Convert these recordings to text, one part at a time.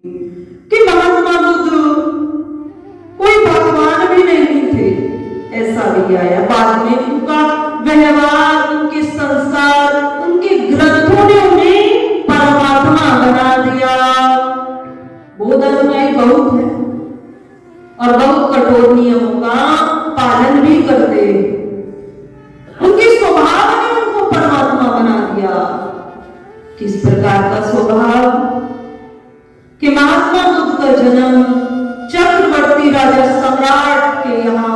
कि महात्मा बुद्ध कोई भगवान भी नहीं थे, ऐसा भी आया। बाद में उनका व्यवहार, उनके संस्कार, उनके ग्रंथों ने उन्हें परमात्मा बना दिया। बोध अनुयायी बहुत है और बहुत कठोर नियमों का पालन भी करते। उनके स्वभाव ने उनको परमात्मा बना दिया। किस प्रकार का स्वभाव कि महात्मा बुद्ध का जन्म चक्रवर्ती राजा सम्राट के यहाँ,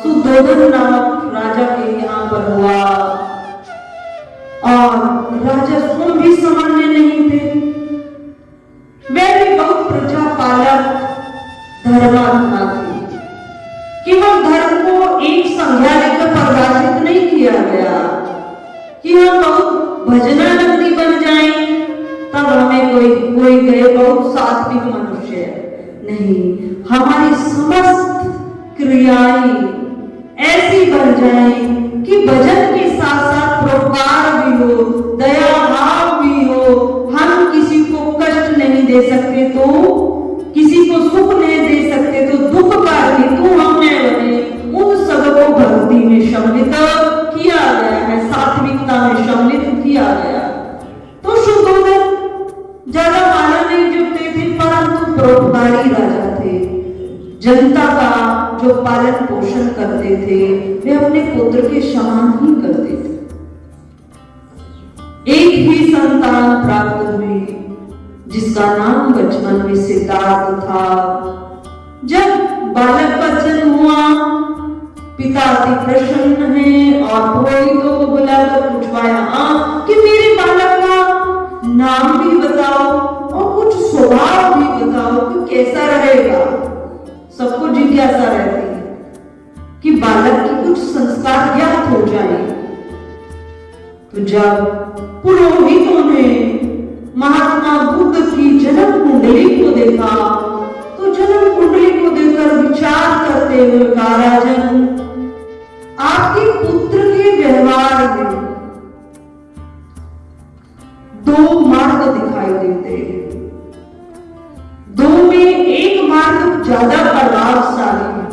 सुद्धोधन नामक राजा के यहाँ पर हुआ और राजा स्वयं भी सामान्य नहीं थे। वे भी बहुत प्रजा पालक धर्मात्मा थे। केवल धर्म को एक संज्ञा लेकर परिभाषित नहीं किया गया कि हम बहुत भजनानंदी बन जाएं तब हमें कोई गए बहुत सात्विक मनुष्य नहीं। हमारी समस्त क्रियाएं ऐसी बन जाएं कि भजन के साथ साथ परोपकार भी हो, दया भाव भी हो। हम किसी को कष्ट नहीं दे सकते तो, किसी को सुख नहीं दे सकते तो दुख का हेतु हम न बने। उन सबको भक्ति में सम्मिलित किया गया है, सात्विकता में सम्मिलित किया गया। तो सुद्धोधन ज्यादा माला नहीं जपते थे, परंतु परोपकारी राजा थे। जनता का जो पालन पोषण करते थे वे अपने पुत्र के समान ही करते थे। एक ही संतान प्राप्त हुई जिसका नाम बचपन में सिद्धार्थ था। जब बालक का जन्म हुआ, पिता अति प्रसन्न है और पुरोहितों को बुलाकर पूछवाया कि मेरे बालक का नाम भी बताओ और कुछ स्वभाव भी बताओ कि कैसा रहेगा। सबको जिज्ञासा रहती है कि बालक की कुछ संस्कार ज्ञात हो जाए। तो जब पुरोहितों ने महात्मा बुद्ध की जन्म कुंडली को देखा तो जन्म कुंडली को देखकर विचार करते हुए कहा, राजन आपके पुत्र के व्यवहार में दो मार्ग दिखाई देते हैं। दो में एक मार्ग ज्यादा प्रभावशाली है।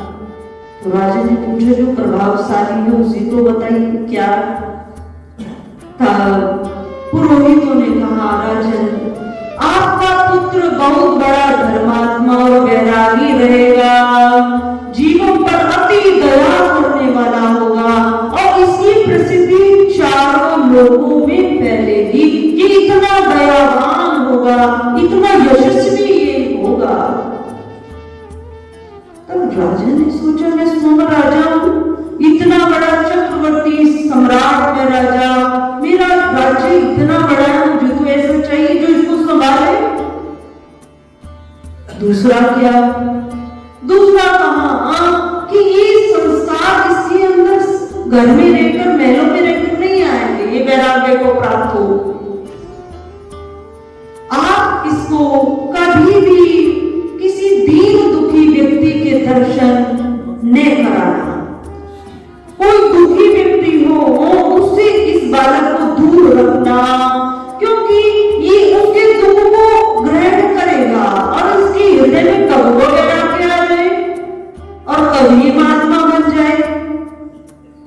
तो राजा ने पूछा जो प्रभावशाली है उसे तो बताइए क्या। पुरोहितों ने कहा, राजन आपका पुत्र बहुत बड़ा धर्मात्मा और वैरागी रहेगा, जीवन पर अति दया करने वाला होगा और इसकी प्रसिद्धि चारों लोगों में फैलेगी कि इतना दयावान होगा, इतना यशस्वी ये होगा। तब राजा ने सोचा मैं स्वयं राजा हूं, इतना बड़ा चक्रवर्ती सम्राट में राजा, मेरा राज्य इतना बड़ा है, मुझे तो ऐसा चाहिए जो इसको संभाले। दूसरा क्या? दूसरा कहा कि ये संस्कार इसके अंदर घर में रहकर, महलों में रहकर नहीं आएंगे, ये वैराग्य को प्राप्त हो। आप इसको कभी भी किसी दीन दुखी व्यक्ति के दर्शन न कराना। कोई दुखी व्यक्ति हो उससे इस बालक को दूर रखना, क्योंकि ये उसके दुख को ग्रहण करेगा और इसके हृदय में कब वो वैराग्य आ जाए और कभी ये महात्मा बन जाए,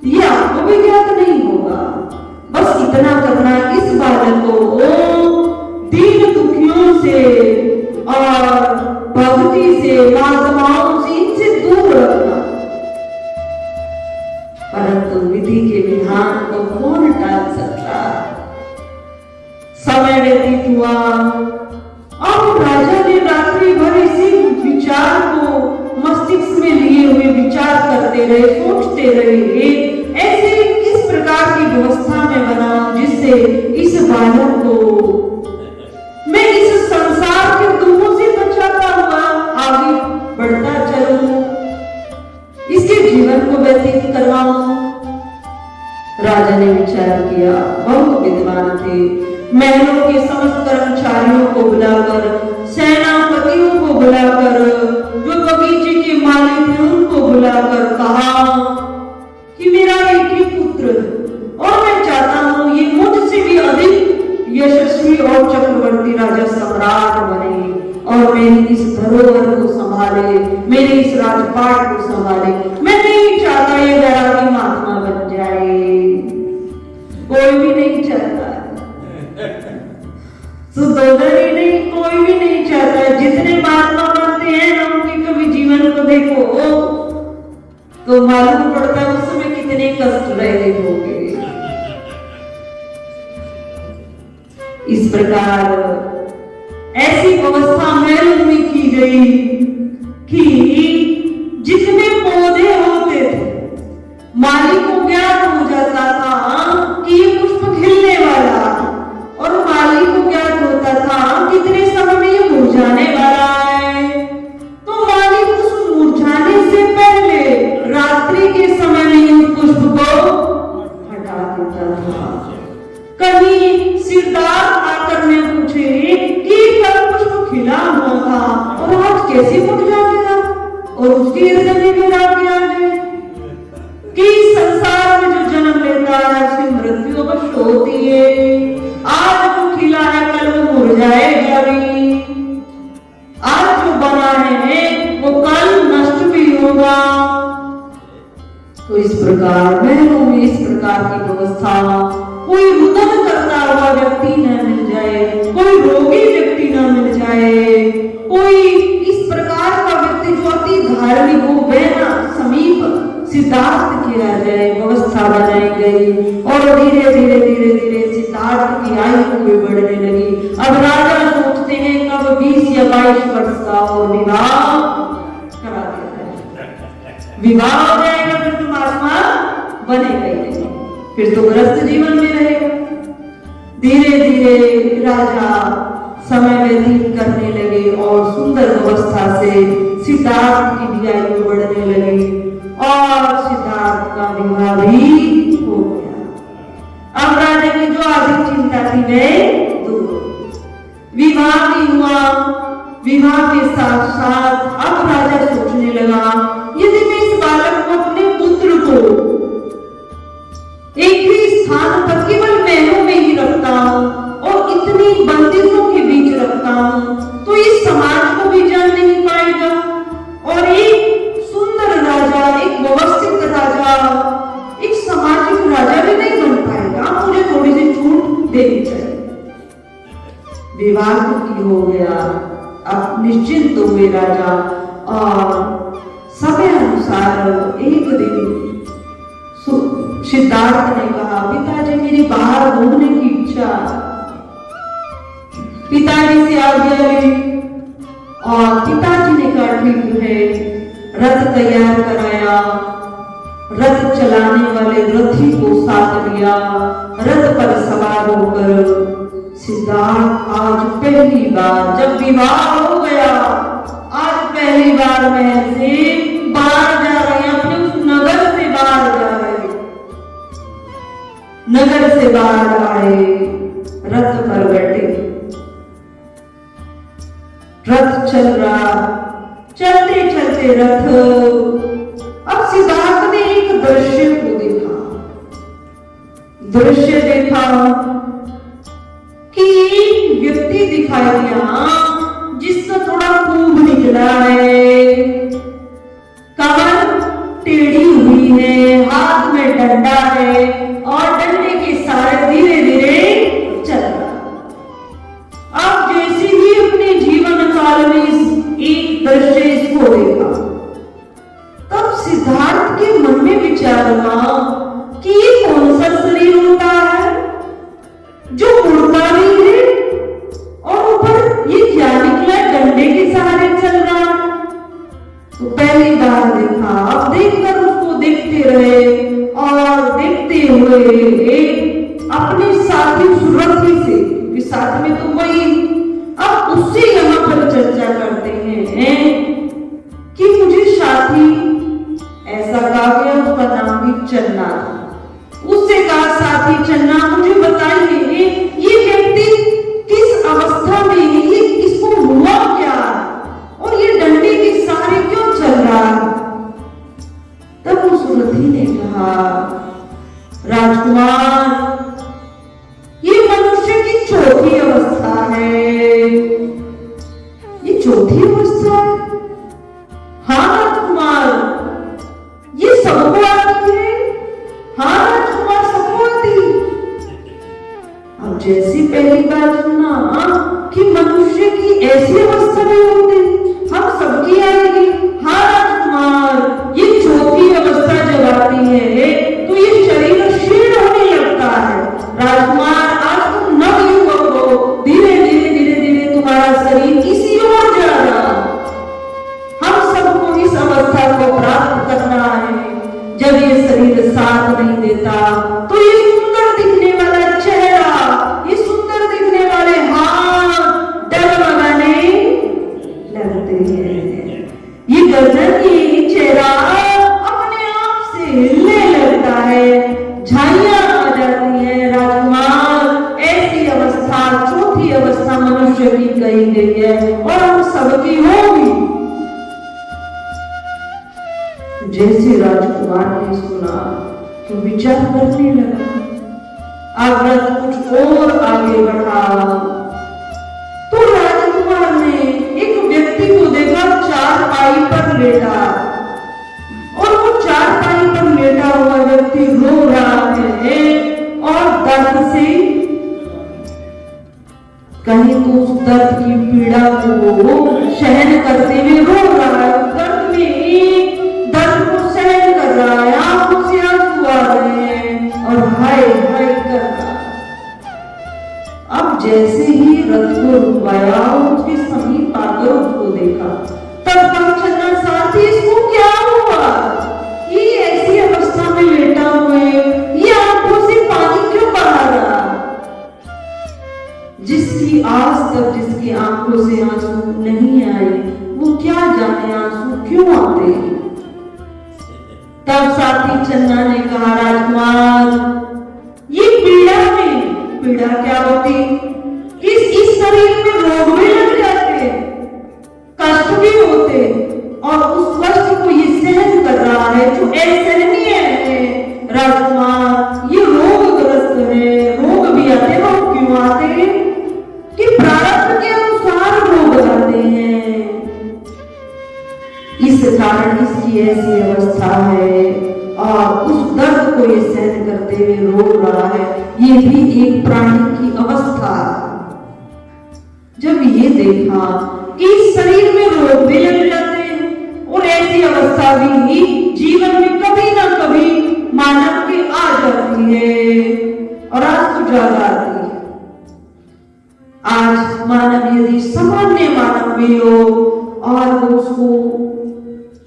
ये आपको भी ज्ञात नहीं होगा। बस इतना करना, इस बालक को दीन दुखियों से और भक्ति से, महात्माओं से, इनसे दूर रखना। परंतु विधि के विधान को कौन टाल सकता। समय व्यतीत हुआ और राजा ने रात्रि भर इसी विचार को मस्तिष्क में लिए हुए विचार करते रहे, सोचते रहे ऐसे किस प्रकार की व्यवस्था में बनाऊं जिससे इस बालक को मैं इस संसार के दुखों से बचाता हुआ आगे बढ़ता चलूं, इसके जीवन को व्यतीत करवाऊं। राजा ने विचार किया, बहुत विद्वान थे। महलों के समस्त कर्मचारियों को बुलाकर, सेनापतियों को बुलाकर, जो बगीचे के मालिक थे उनको बुलाकर कहा कि मेरा एक ही पुत्र और मैं चाहता हूं ये मुझसे भी अधिक यशस्वी और चक्रवर्ती राजा सम्राट बने और मेरे इस धरोहर को संभाले, मेरे इस राजपाट को संभाले। मैं नहीं चाहता ये वैरागी महात्मा बन जाए, कोई भी नहीं चाहता, सुदोधन ही नहीं, कोई भी नहीं चाहता है। जितने महात्मा बनते हैं ना, उनके कभी जीवन को देखो तो मालूम पड़ता है उस समय कितने कष्ट रहे होंगे। इस प्रकार ऐसी व्यवस्था महलों में की गई कि जितने पौधे होते थे, माली को ज्ञात हो जाता था कि ये पुष्प खिलने वाला, और माली को ज्ञात होता था कितने समय में ये मुरझाने वाला है। तो माली उस मुरझाने से पहले रात्रि के समय में उस पुष्प को हटा देता था। कहीं सिद्धार्थ आकर ने पूछे कि कल पुष्प खिला हुआ था और आज कैसे मुरझा गया, और उसके हृदय में भी राग आ गए कि संसार में जो जन्म लेता है उसकी मृत्यु अवश्य होती है। आज वो खिला है, कल वो मुरझाएगा भी। आज जो बना है वो कल नष्ट भी होगा। तो इस प्रकार महलों में इस प्रकार की व्यवस्था, कोई रुदन करता हुआ व्यक्ति न मिल जाए, कोई रोगी व्यक्ति न मिल जाए, कोई इस प्रकार का व्यक्ति जो अति धार्मिक हो, वह न समीप सिद्धार्थ की आ जाए, व्यवस्था बनाई गई। और धीरे धीरे धीरे धीरे सिद्धार्थ की आयु भी बढ़ने लगी। अब राजा सोचते हैं कब 20 या 22 वर्ष का और विवाह करा देता है, विवाह हो जाएगा, फिर तुम आत्मा बनेगा ही नहीं, फिर तो गृहस्थ जीवन में रहेगा। धीरे धीरे राजा समय व्यतीत करने लगे और सुंदर व्यवस्था से सिद्धार्थ की भी आयु बढ़ने लगी और सिद्धार्थ का विवाह भी हो गया। अब राजा की जो अधिक चिंता थी वह दूर, विवाह भी हुआ। विवाह के साथ साथ अब राजा सोचने लगा, यदि मैं इस बालक को, अपने पुत्र को एक ही स्थान पर केवल महलों में ही रखता हूँ और इतनी बंदिशों के बीच रखता हूँ, तो इस समाज को भी जान नहीं पाएगा और एक सुंदर राजा, एक व्यवस्थित राजा, एक सामाजिक राजा भी नहीं बन पाएगा। मुझे थोड़ी सी छूट देनी चाहिए। विवाह की हो गया, अब निश्चिंत हुए राजा और समय अनुसार एक दिन सिद्धार्थ ने कहा, पिताजी मेरी बाहर घूमने की इच्छा। पिताजी से आज्ञा ली और पिताजी ने कहा ठीक है। रथ तैयार कराया, रथ चलाने वाले रथी को साथ लिया, रथ पर सवार होकर सिद्धार्थ आज पहली बार, जब विवाह हो गया, आज पहली बार महल से बाहर जा रहे हैं, अपने उस नगर से बाहर जा रहे, नगर से बाहर आए, रथ पर बैठे, रथ चल रहा, चलते चलते रथ। अब सिद्धार्थ ने एक दृश्य को देखा, दृश्य देखा कि एक व्यक्ति दिखाई दिया जिसका थोड़ा खूब निकला है, कमर टेढ़ी हुई है, हाथ में डंडा है और डंडे के सहारे धीरे धीरे चल रहा। अब जैसे ही अपने जीवन काल में एक दृश्य इसको देखा, तब सिद्धार्थ के मन में विचार हुआ कि ये कौन सा शरीर होता है जो मुड़ता नहीं है और ऊपर ये क्या निकला, डंडे के सहारे चल रहा है। तो पहली बार देखा, अब देखकर उसको देखते रहे और देखते हुए अपने साथी सुरथी से, क्योंकि साथ में तो वही, अब उससे यहाँ पर चर्चा करते हैं कि मुझे साथी ऐसा कहा गया, उसका नाम भी चन्ना था। उससे कहा साथी चन्ना मुझे बताइए ये व्यक्ति किस अवस्था में, ये इसको हुआ क्या और ये डंडे के सहारे क्यों चल रहा है। साथ नहीं देता तो ये सुंदर दिखने वाला चेहरा, ये सुंदर दिखने वाले हाथ डगमगाने लगते हैं। ये गर्दन, ये चेहरा अपने आप से हिलने लगता है, झाइयां आ जाती है। राजकुमार, ऐसी अवस्था, चौथी अवस्था मनुष्य की कही गई है और हम सबकी होगी। जैसे राजकुमार ने सुना तो विचार करने लगा, अग्रत कुछ और आगे बढ़ा तो राजकुमार ने एक व्यक्ति को देखा चारपाई पर लेटा, और वो चारपाई पर लेटा हुआ व्यक्ति रो रहा है और दर्द से, कहीं तो उस दर्द की पीड़ा को सहन करते हुए रो रहा है, दर्द में दर्द को सहन कर रहा है, आंखों से आंसू आ रहे हैं और हाय हाय कर रहा है। अब जैसे ही रथ को रुकवाया और उसके समीप आकर उसको देखा, तब कहा, चन्ना साथी, इसको क्या हुआ? ये ऐसी अवस्था में लेटा हुए, ये आंखों से पानी क्यों बहा रहा? जिसकी आज तक जिसकी आंखों से आंसू नहीं आए, वो क्या जाने आंसू क्यों आते हैं। तब साथी चन्ना ने कहा, राजकुमार, ये पीड़ा में, पीड़ा क्या होती, इस शरीर में रोग भी लग जाते, कष्ट भी होते, और उस कष्ट को ये सहन कर रहा है जो असहनीय है। राजकुमार, ये रोगग्रस्त है, रोग भी आते, रोग क्यों आते हैं कि प्रारब्ध के अनुसार रोग आते हैं, इस कारण इसकी ऐसी अवस्था है और उस दर्द को ये सहन करते हुए रो रहा है। ये भी एक प्राणी की अवस्था। जब ये देखा कि शरीर में रोग भी लग जाते हैं और ऐसी अवस्था भी जीवन में कभी ना कभी मानव की आ जाती है, और आज तो ज्यादा आती है। आज मानव यदि सामान्य मानव भी हो और वो उसको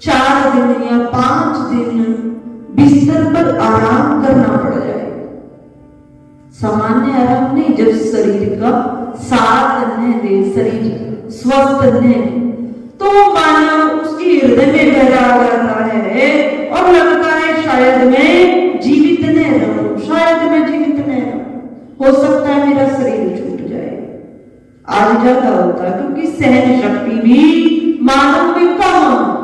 4 दिन या 5 दिन बिस्तर पर आराम करना पड़ जाए, सामान्य आराम नहीं, जब शरीर का साथ न दे, शरीर स्वस्थ न, तो मानव उसके हृदय में बहरा जाता है और लगता है शायद मैं जीवित न रहूं, शायद मैं जीवित न रहूं, हो सकता है मेरा शरीर छूट जाए। आज ज्यादा होता है क्योंकि सहन शक्ति भी मानव में कम।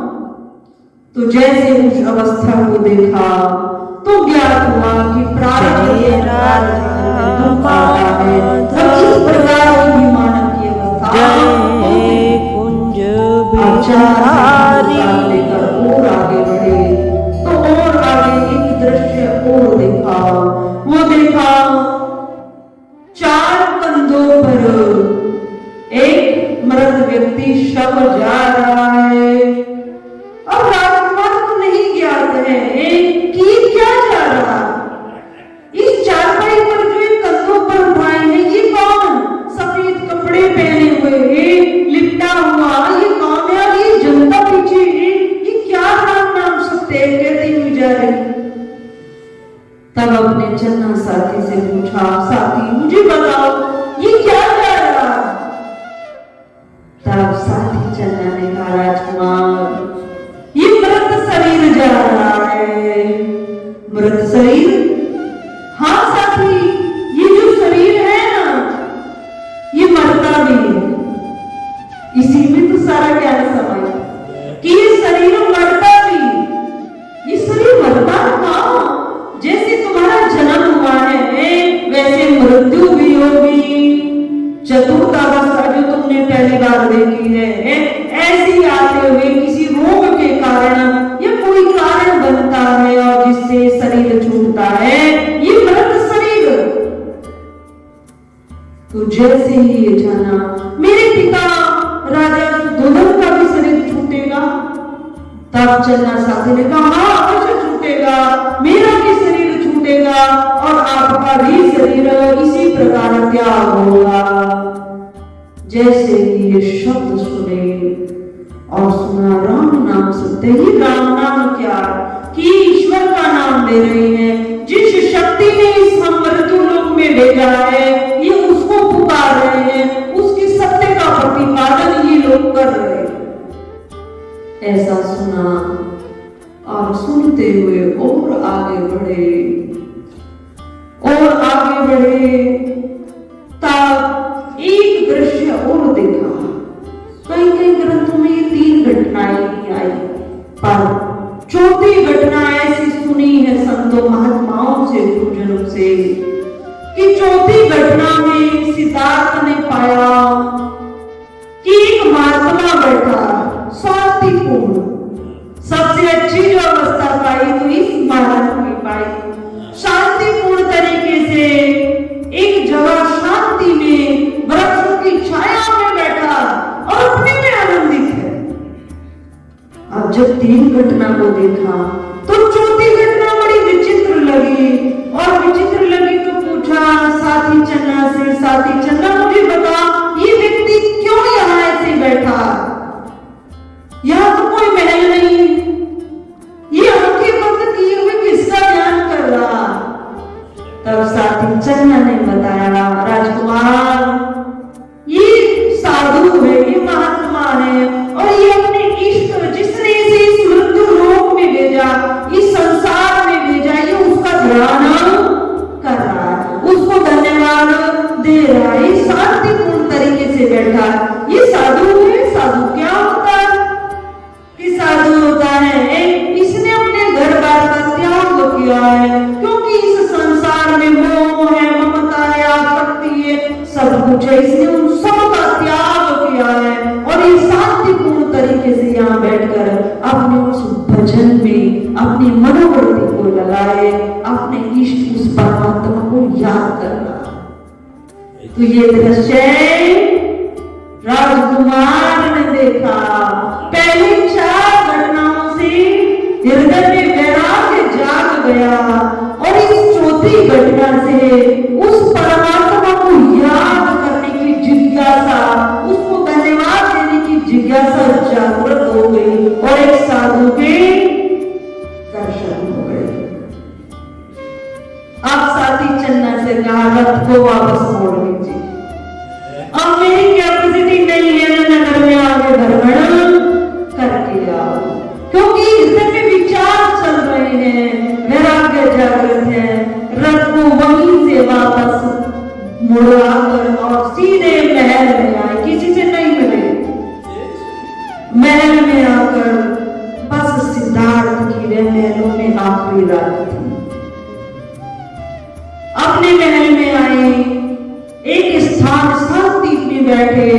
तो जैसे उस अवस्था को देखा तो ज्ञात हुआ कि प्रारब्ध के अनुसार दुख आता है। तब इस प्रकार की मानव की अवस्था कुंज बिहारी लेकर और आगे बढ़े तो और आगे एक दृश्य और देखा। वो देखा 4 कंधों पर एक मृत व्यक्ति शव जा रहा है। अब राजकुमार को नहीं ज्ञात है कि क्या जा रहा। इस चारपाई पर जो कंधों पर उठाए हैं, ये कौन? सफेद कपड़े पहने हुए, लिपटा हुआ, ये कौन है? ये जनता पीछे ये क्या नाम सकते हैं, कहती हुई जा रही। तब अपने चन्ना साथी से पूछा, साथी मुझे बताओ ये क्या जा रहा? तब साथी चन्ना ने कहा, राजकुमार, ये मृत शरीर जा रहा है। मृत शरीर? हाँ साथी, ये जो शरीर है ना, ये मरता भी है। इसी में तो सारा ज्ञान समाया कि ये शरीर मरता भी। ये शरीर मरता हाँ, जैसे तुम्हारा जन्म हुआ है वैसे मृत्यु भी होगी। चतुर्थ अवस्था जो तुमने पहली बार देखी है, ऐसी आते हुए किसी रोग के कारण या कोई कारण बनता है और जिससे शरीर छूटता है, ये मृत शरीर। तो जैसे ही ये जाना मेरे पिता राजा सुद्धोधन का भी शरीर छूटेगा, तब चन्ना साथी ने कहा, हाँ अवश्य छूटेगा, मेरा भी शरीर छूटेगा और आपका भी शरीर इसी प्रकार त्याग होगा। जैसे ही ये शब्द सुने और सुना राम नाम सुनते ही, राम नाम क्या कि ईश्वर का नाम ले रहे कर रहे, ऐसा सुना और सुनते हुए और आगे बढ़े तब एक दृश्य और देखा। कई कई ग्रंथों में ये 3 घटनाएं नहीं आई, पर चौथी घटना ऐसी सुनी है संतों महात्माओं से, गुरुजनों से, कि चौथी घटना में सिद्धार्थ ने पाया कि एक महात्मा बैठा शांतिपूर्ण, सबसे अच्छी जो अवस्था पाई तो इस महात्मा की पाई, शांतिपूर्ण तरीके से एक जगह शांति में वृक्षों की छाया में बैठा और अपने में आनंदित है। अब जब 3 घटना को देखा तो चौथी घटना बड़ी विचित्र लगी, और विचित्र लगी तो पूछा साथी चन्ना से, साथी चन्ना मुझे बता ये व्यक्ति क्यों यहाँ ऐसे बैठा, यहाँ तो कोई महल नहीं, ये आंखें बंद किए हुए किसका ध्यान कर रहा। तब साथी चन्ना ने बताया, राजकुमार ये साधु है, ये महात्मा है, और ये अपने इष्ट जिसने इसे इस मृत्यु लोक में भेजा, इस संसार में भेजा, ये उसका ध्यान कर रहा है, उसको धन्यवाद दे रहा है, शांतिपूर्ण तरीके से बैठा। ये साधु है। साधु क्या होता है कि साधु होता है इसने अपने घर बार का त्याग किया है, क्योंकि इस संसार में मोह है, ममता है, आसक्ति है, सब कुछ है, इसने उन सब का त्याग किया है और ये शांतिपूर्ण तरीके से यहाँ बैठकर अपने उस भजन में अपनी मनोवृत्ति को लगाए, अपने इष्ट उस परमात्मा को याद करना। तो ये दृश्य राजकुमार ने देखा। पहली 4 घटनाओं से हृदय में वैराग्य जाग गया, और इस चौथी घटना से उस परमात्मा को याद करने की जिज्ञासा, उसको धन्यवाद देने की जिज्ञासा जागृत हो गई, और एक साधु के दर्शन हो गए। अब साथी चन्ना से कहा, रथ को वापस मोड़ लीजिए, अब मेरी कैपेसिटी नहीं है, मैं नगर में आगे भ्रमण करके आओ, क्योंकि हृदय में विचार चल रहे हैं, वैराग्य जागृत है। रथ को वहीं से वापस मुड़ाकर और सीधे महल में आए, किसी से नहीं मिले, महल में आकर बस सिद्धार्थ की वे महलों में आखिरी रात थी। अपने महल में आए, एक स्थान शांति में बैठे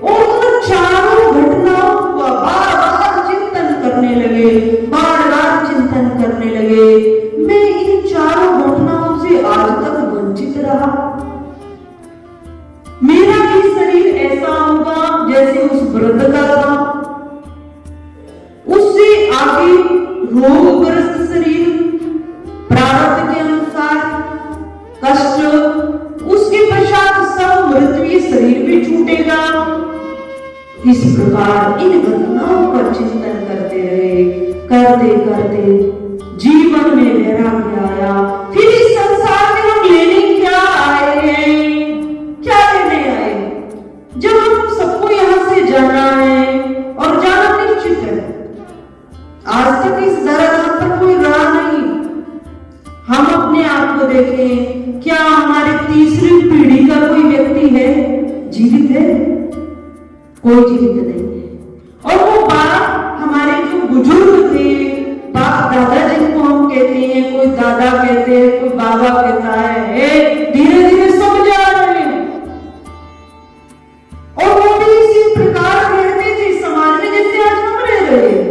और उन चारों घटनाओं का बार बार चिंतन करने लगे, बार बार चिंतन करने लगे। मैं इन चारों घटनाओं से आज तक वंचित रहा, मेरा भी शरीर ऐसा होगा जैसे उस वृद्ध का था, उससे आगे रोगग्रस्त शरीर, प्रारब्ध के अनुसार कष्ट, उसके पश्चात सब मृत्यु शरीर भी छूटेगा। इस प्रकार इन घटनाओं का चिंतन करते रहे, करते करते जीवन में वैराग्य आया। फिर इस संसार में हम लेने क्या आए हैं, क्या लेने आए, जब हम सबको यहाँ से जाना है और जाना निश्चित है। आज तक इस धरातल पर कोई रहा नहीं। हम अपने आप को देखें, क्या हमारी तीसरी पीढ़ी का कोई व्यक्ति है, जीवित है? कोई जीवित नहीं है। और वो बाप हमारे जो बुजुर्ग थे, बाप दादा जिनको हम कहते हैं, कोई दादा कहते हैं, कोई बाबा कहता है, धीरे धीरे सब जा रहे हैं। और वो भी इसी प्रकार रहते थे समाज में जैसे आज हम रह रहे हैं।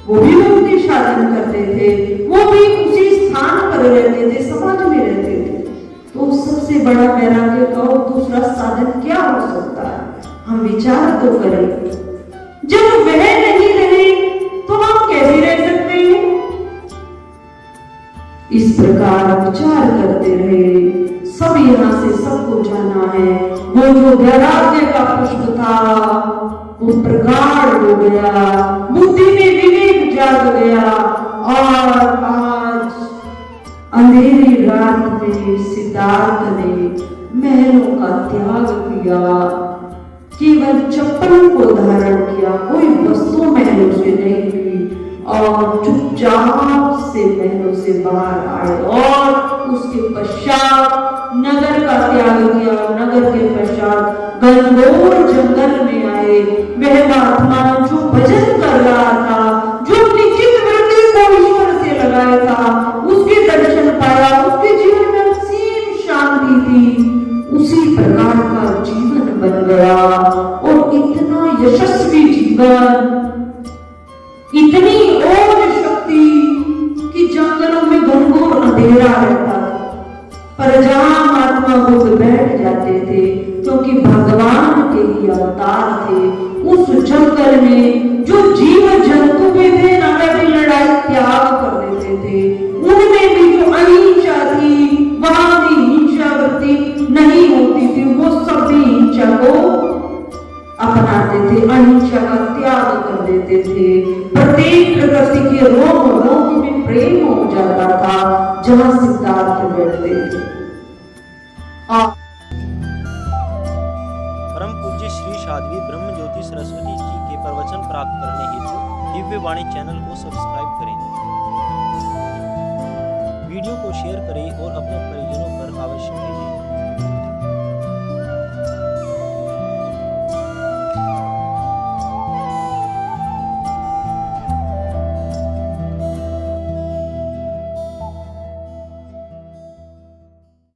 वो भी मुक्ति साधन करते थे, वो भी उसी स्थान पर रहते थे, समाज में रहते थे। तो सबसे बड़ा वैराग्य का और दूसरा साधन क्या हो सकता है, हम विचार तो करें। जब वह नहीं रहे तो हम कैसे रह सकते हैं? इस प्रकार विचार करते रहे, सब यहाँ से सबको जाना है। वो जो वैराग्य का पुष्प था वो प्रगाढ़ हो गया, बुद्धि में विवेक जाग गया, और आज अंधेरी रात में सिद्धार्थ ने महलों का त्याग किया, केवल चप्पल को धारण किया, कोई वस्तु महलों से नहीं ली और चुपचाप से महलों से बाहर आए और उसके पश्चात नगर का त्याग किया। नगर के पश्चात घनघोर जंगल में आए। वह महात्मा जो भजन कर रहा था, जो अपनी चित्तवृत्ति को ईश्वर से लगाया था, उसके दर्शन पाया, उसके जीवन में असीम शांति थी। उसी प्रकार का जीवन बन गया और इतना यशस्वी जीवन, इतनी ओज शक्ति कि जंगलों में घनघोर अंधेरा रहता था, पर जहां महात्मा बुद्ध बैठ जाते थे क्योंकि भगवान के ही अवतार थे, उस जंगल में जो जीव जंतु भी थे ना, वे भी लड़ाई त्याग कर देते थे। उनमें भी जो अहिंसा थी, वहां भी हिंसा वृत्ति नहीं होती थी। वो सब भी हिंसा को अपनाते थे, अहिंसा का त्याग कर देते थे। प्रत्येक प्रकृति के रोम रोम में प्रेम हो जाता था जहां सिद्धार्थ बैठते थे। परम पूज्य श्री साध्वी ब्रह्म ज्योति सरस्वती जी के प्रवचन प्राप्त करने हेतु दिव्य वाणी चैनल को सब्सक्राइब करें।